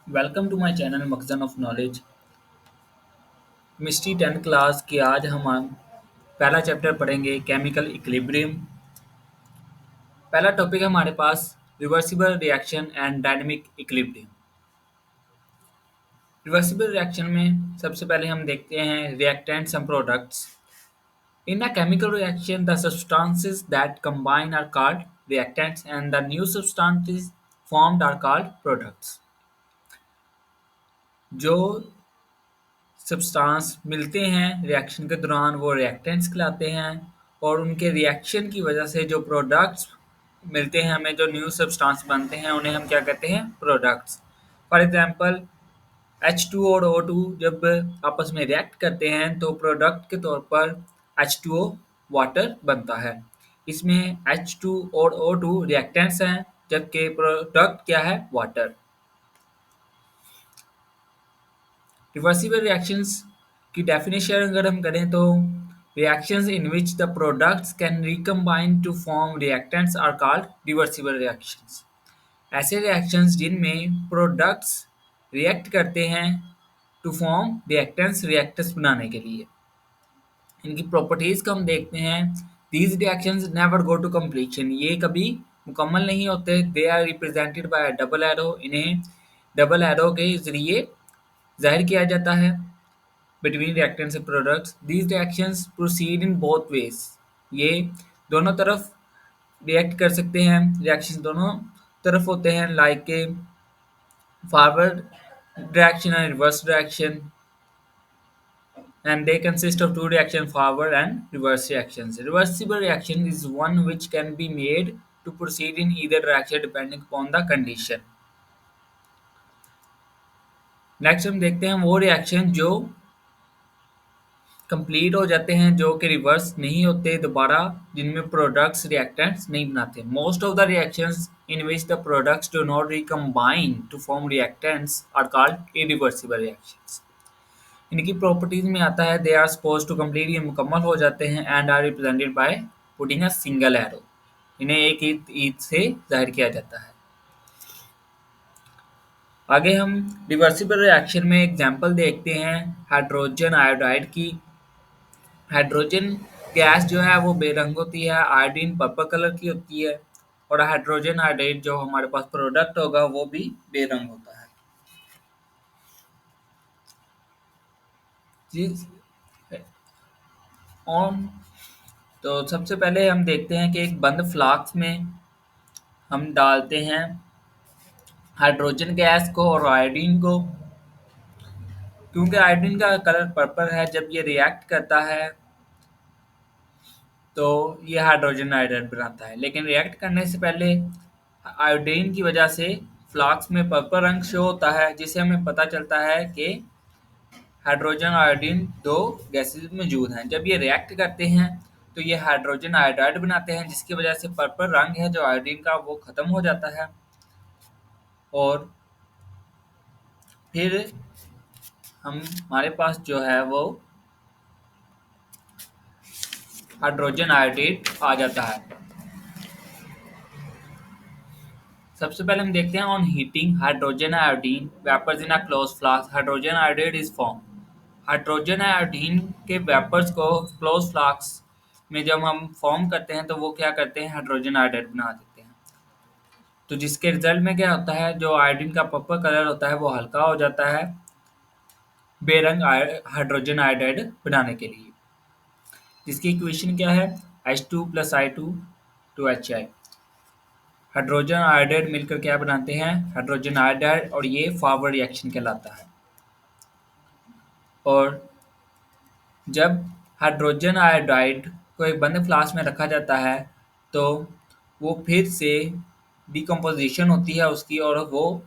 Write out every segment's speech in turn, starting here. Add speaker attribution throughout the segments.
Speaker 1: Welcome to my channel Makhzan of knowledge. Chemistry 10 class के आज हम पहला चैप्टर पढ़ेंगे केमिकल इक्विलिब्रियम। पहला टॉपिक है हमारे पास reversible reaction and dynamic equilibrium. Reversible reaction में सबसे पहले हम देखते हैं reactants and products. In a chemical reaction the substances that combine are called reactants and the new substances formed are called products। जो सब्सटेंस मिलते हैं रिएक्शन के दौरान वो रिएक्टेंट्स कहलाते हैं और उनके रिएक्शन की वजह से जो प्रोडक्ट्स मिलते हैं हमें, जो न्यू सब्सटेंस बनते हैं, उन्हें हम क्या कहते हैं? प्रोडक्ट्स। फॉर एग्जांपल H2 और O2 जब आपस में रिएक्ट करते हैं तो प्रोडक्ट के तौर पर H2O वाटर बनता है। इसमें H2 और O2 रिएक्टेंट्स हैं जबकि प्रोडक्ट क्या है? वाटर। रिवर्सिबल रिएक्शंस की डेफिनेशन अगर हम करें तो reactions in which the products can recombine to form reactants are called reversible reactions. ऐसे रिएक्शंस जिनमें प्रोडक्ट्स रिएक्ट करते हैं टू फॉर्म रिएक्टेंट्स बनाने के लिए। इनकी प्रॉपर्टीज को हम देखते हैं। These reactions never go to completion, ये कभी मुकम्मल नहीं होते। They are represented by double arrow, इन्हें डबल एरो के जरिए जाहिर किया जाता है between reactants and products. These reactions proceed in both ways, ये दोनों तरफ रिएक्ट कर सकते हैं। रिएक्शन दोनों तरफ होते हैं, लाइक के forward direction and reverse direction, and they consist of two reactions, forward and reverse reactions. Reversible reaction is one which can be made to proceed in either direction depending upon the condition. Next हम देखते हैं वो reaction जो complete हो जाते हैं, जो कि रिवर्स नहीं होते दोबारा, जिनमें प्रोडक्ट्स रिएक्टेंट्स नहीं बनाते। Most of the reactions in which the products do not recombine to form reactants are called irreversible reactions. इनकी प्रॉपर्टीज में आता है they are suppose to complete, ये मुकम्मल हो जाते हैं, and are represented by putting a single arrow, इन्हें एक ईद से जाहिर किया जाता है। आगे हम रिवर्सिबल रिएक्शन में एग्जांपल देखते हैं हाइड्रोजन आयोडाइड की। हाइड्रोजन गैस जो है वो बेरंग होती है, आयोडीन पर्पल कलर की होती है, और हाइड्रोजन आयोडाइड जो हमारे पास प्रोडक्ट होगा वो भी बेरंग होता है। जी ऑन तो सबसे पहले हम देखते हैं कि एक बंद फ्लास्क में हम डालते हैं हाइड्रोजन गैस को और आयोडीन को। क्योंकि आयोडीन का कलर पर्पल है, जब ये रिएक्ट करता है तो ये हाइड्रोजन आयोडाइड बनाता है, लेकिन रिएक्ट करने से पहले आयोडीन की वजह से फ्लास्क में पर्पल रंग शो होता है, जिससे हमें पता चलता है कि हाइड्रोजन आयोडीन दो गैसेज मौजूद हैं। जब ये रिएक्ट करते हैं तो ये हाइड्रोजन आयोडाइड बनाते हैं, जिसकी वजह से पर्पल रंग है जो आयोडीन का वो ख़त्म हो जाता है, और फिर हमारे पास जो है वो हाइड्रोजन आयोडाइड आ जाता है। सबसे पहले हम देखते हैं on heating hydrogen iodine vapours in a close flask hydrogen iodide is form. Hydrogen iodine के वेपर्स को क्लोज फ्लास्क में जब हम फॉर्म करते हैं तो वो क्या करते हैं? हाइड्रोजन आयोडाइड बना देते हैं। तो जिसके रिजल्ट में क्या होता है, जो आयोडीन का पर्पल कलर होता है वो हल्का हो जाता है बेरंग हाइड्रोजन आयोडाइड बनाने के लिए, जिसकी इक्वेशन क्या है? H2 + I2 to HI। Hydrogen iodide मिलकर क्या बनाते हैं? हाइड्रोजन आयोडाइड, और ये फॉरवर्ड रिएक्शन कहलाता है। और जब हाइड्रोजन आयोडाइड को एक बंद फ्लास्क में रखा जाता है तो वो फिर से डिकम्पोजिशन होती है उसकी, और वो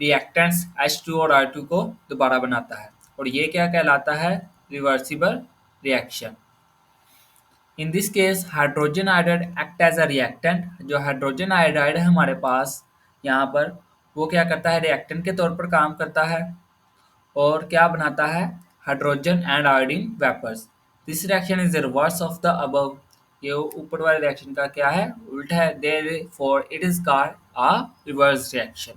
Speaker 1: रिएक्टेंट्स H2 और I2 को दोबारा बनाता है, और ये क्या कहलाता है? Reversible reaction. In this case hydrogen iodide act as a reactant. जो हाइड्रोजन आयोडाइड है हमारे पास यहाँ पर, वो क्या करता है? रिएक्टेंट के तौर पर काम करता है, और क्या बनाता है? Hydrogen and iodine vapours. This reaction is the reverse of the above. ये ऊपर वाले रिएक्शन का क्या है? उल्टा है। Therefore it is called a reverse reaction.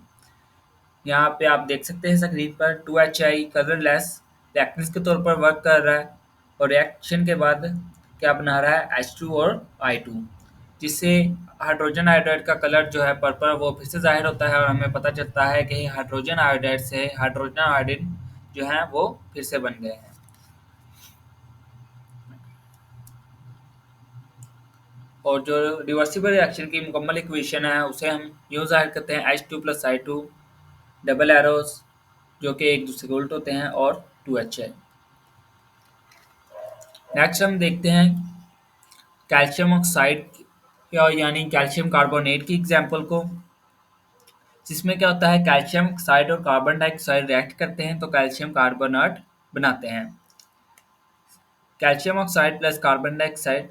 Speaker 1: यहाँ पे आप देख सकते हैं स्क्रीन पर 2HI कलरलेस रिएक्टेंस के तौर पर वर्क कर रहा है और रिएक्शन के बाद क्या बना रहा है H2 और I2, जिससे हाइड्रोजन आयोडाइड का कलर जो है पर्पल वो फिर से जाहिर होता है और हमें पता चलता है कि हाइड्रोजन आयोडाइड से हाइड्रोजन आयोडीन जो है वो फिर से बन गए हैं। और जो रिवर्सिबल रिएक्शन की मुकम्मल इक्वेशन है उसे हम यूँ जाहिर करते हैं H2 + I2 डबल एरोस जो कि एक दूसरे के उल्ट होते हैं और 2HI। नेक्स्ट हम देखते हैं कैल्शियम ऑक्साइड या यानी कैल्शियम कार्बोनेट की एग्जांपल को, जिसमें क्या होता है कैल्शियम ऑक्साइड और कार्बन डाइऑक्साइड रिएक्ट करते हैं तो कैल्शियम कार्बोनेट बनाते हैं। Calcium oxide plus carbon dioxide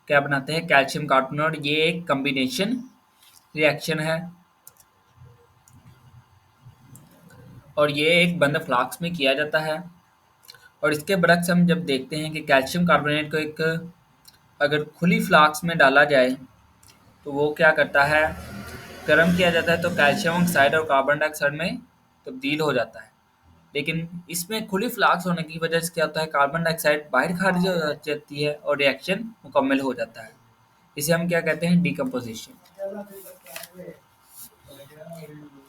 Speaker 1: क्या बनाते हैं कैल्शियम कार्बोनेट। ये एक कम्बिनेशन रिएक्शन है और ये एक बंद फ्लास्क में किया जाता है। और इसके बरक्स हम जब देखते हैं कि कैल्शियम कार्बोनेट को एक अगर खुली फ्लास्क में डाला जाए तो वो क्या करता है, गर्म किया जाता है तो कैल्शियम ऑक्साइड और कार्बन डाइऑक्साइड में तब्दील हो जाता है। लेकिन इसमें खुली फ्लास्क होने की वजह से क्या होता है कार्बन डाइऑक्साइड बाहर खारिज हो जाती है और रिएक्शन मुकम्मल हो जाता है। इसे हम क्या कहते हैं डिकम्पोजिशन।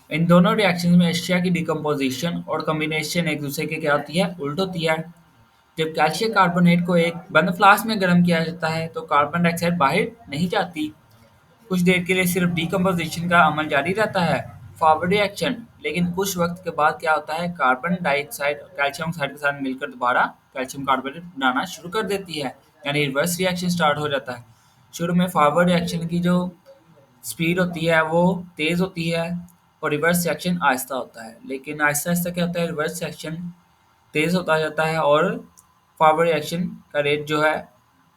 Speaker 1: इन दोनों रिएक्शन में एशिया की डिकम्पोजिशन और कम्बिनेशन एक दूसरे के क्या होती है उल्ट होती है। जब कैल्शियम कार्बोनेट को एक बंद फ्लास्क में गर्म किया जाता है तो कार्बन डाइऑक्साइड बाहर नहीं जाती, कुछ देर के लिए सिर्फ डिकम्पोजिशन का अमल जारी रहता है फॉरवर्ड रिएक्शन। लेकिन कुछ वक्त के बाद क्या होता है कार्बन डाइऑक्साइड कैल्शियम ऑक्साइड के साथ मिलकर दोबारा कैल्शियम कार्बोनेट बनाना शुरू कर देती है, यानी रिवर्स रिएक्शन स्टार्ट हो जाता है। शुरू में फॉरवर्ड रिएक्शन की जो स्पीड होती है वो तेज़ होती है और रिवर्स रिएक्शन आहिस्ता होता है, लेकिन आहिस्ता आहिस्ता क्या होता है रिवर्स रिएक्शन तेज़ होता जाता है और फॉरवर्ड रिएक्शन का रेट जो है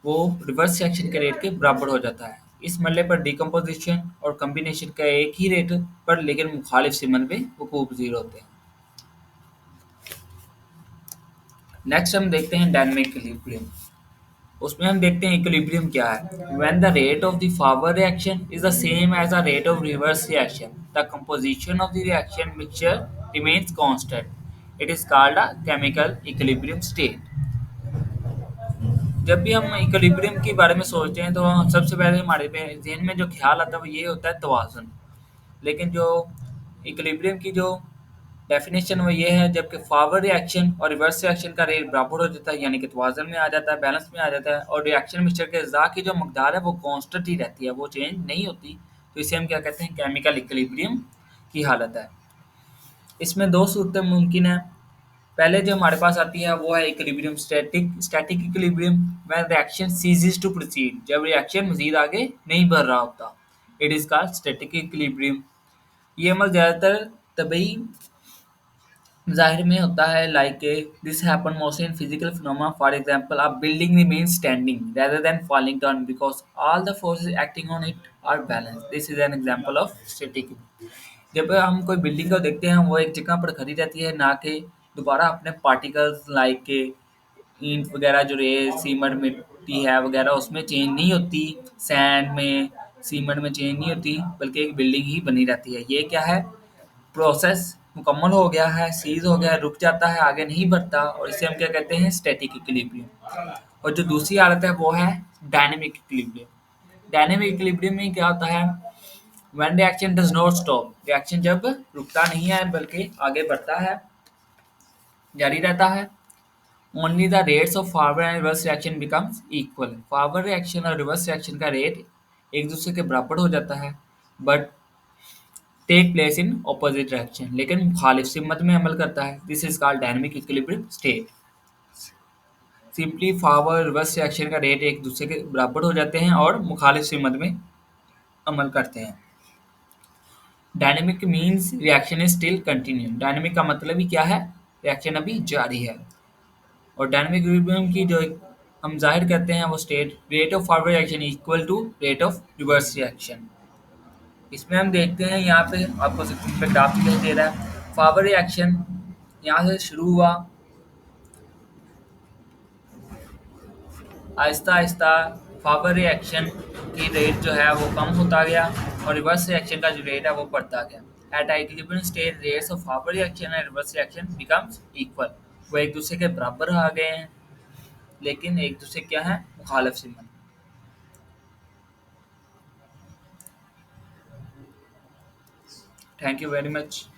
Speaker 1: वो रिवर्स रिएक्शन के रेट के बराबर हो जाता है। इस मरहले पर डिकम्पोजिशन और कम्बिनेशन का एक ही रेट पर लेकिन मुखालिफ सिमत में वकूअ पज़ीर होते हैं। नेक्स्ट हम देखते हैं डायनामिक इक्विलिब्रियम। उसमें हम देखते हैं इक्विलिब्रियम क्या है। When the rate of the forward reaction is the same as the rate of reverse reaction the composition of the reaction mixture remains constant, it is called a chemical equilibrium state. जब भी हम equilibrium के बारे में सोचते हैं तो सबसे पहले हमारे जहन में जो ख्याल आता है वो ये होता है तवाज़ुन। लेकिन जो इक्विलिब्रियम की जो डेफिनेशन वो ये है जबकि फॉरवर्ड रिएक्शन और रिवर्स रिएक्शन का रेट बराबर हो जाता है, यानी कि तवाज़ुन में आ जाता है, बैलेंस में आ जाता है और रिएक्शन मिक्सचर के अज़्ज़ा की जो मकदार है वो कांस्टेंट ही रहती है, वो चेंज नहीं होती। तो इसे हम क्या कहते हैं केमिकल इक्विलिब्रियम की हालत है। इसमें दो सूरतें मुमकिन है। पहले जो हमारे पास आती है वो है equilibrium static static equilibrium when reaction ceases to proceed, जब रिएक्शन मजीद आगे नहीं बढ़ रहा होता, it is called static equilibrium. ये अमल ज़्यादातर तभी ज़ाहिर में होता है like this happen mostly in physical phenomena, for example a building remains standing rather than falling down because all the forces acting on it are balanced. This is an example of static. जब हम कोई building को देखते हैं वो एक जगह पर खड़ी रहती है ना कि दोबारा अपने पार्टिकल्स लाइक के ईंट वगैरह जो रे सीमेंट मिट्टी है वगैरह उसमें चेंज नहीं होती, सैंड में सीमेंट में चेंज नहीं होती, बल्कि एक बिल्डिंग ही बनी रहती है। ये क्या है प्रोसेस मुकम्मल हो गया है, सीज हो गया है, रुक जाता है, आगे नहीं बढ़ता और इसे हम क्या कहते हैं स्टैटिक इक्विलिब्रियम। और जो दूसरी हालत है वो है डायनेमिक इक्विलिब्रियम। डायनेमिक इक्विलिब्रियम में क्या होता है when reaction does not stop, reaction जब रुकता नहीं है बल्कि आगे बढ़ता है, जारी रहता है। Only the rates of forward and reverse reaction becomes equal, forward reaction और रिवर्स रिएक्शन का रेट एक दूसरे के बराबर हो जाता है but take place in opposite direction, लेकिन मुखालिफ सिमत में अमल करता है। This is called dynamic equilibrium state. Simply forward reverse reaction का रेट एक दूसरे के बराबर हो जाते हैं और मुखालिफ सिमत में अमल करते हैं। Dynamic means reaction is still continue, dynamic का मतलब ही क्या है रिएक्शन अभी जारी है। और डायनेमिक इक्विलिब्रियम की जो हम जाहिर करते हैं वो state rate of forward reaction equal to rate of reverse reaction. इसमें हम देखते हैं यहाँ पे आपको स्क्रीन पे ग्राफ दिखाई दे रहा है। फॉरवर्ड रिएक्शन यहाँ से शुरू हुआ, आहिस्ता आहिस्ता फॉरवर्ड रिएक्शन की रेट जो है वो कम होता गया और रिवर्स रिएक्शन का जो रेट है वो बढ़ता गया। At equilibrium state, rates of forward reaction and reverse reaction becomes equal. वो एक दूसरे के बराबर आ गए हैं, लेकिन एक दूसरे क्या है, मुखालिफ signal. Thank you very much.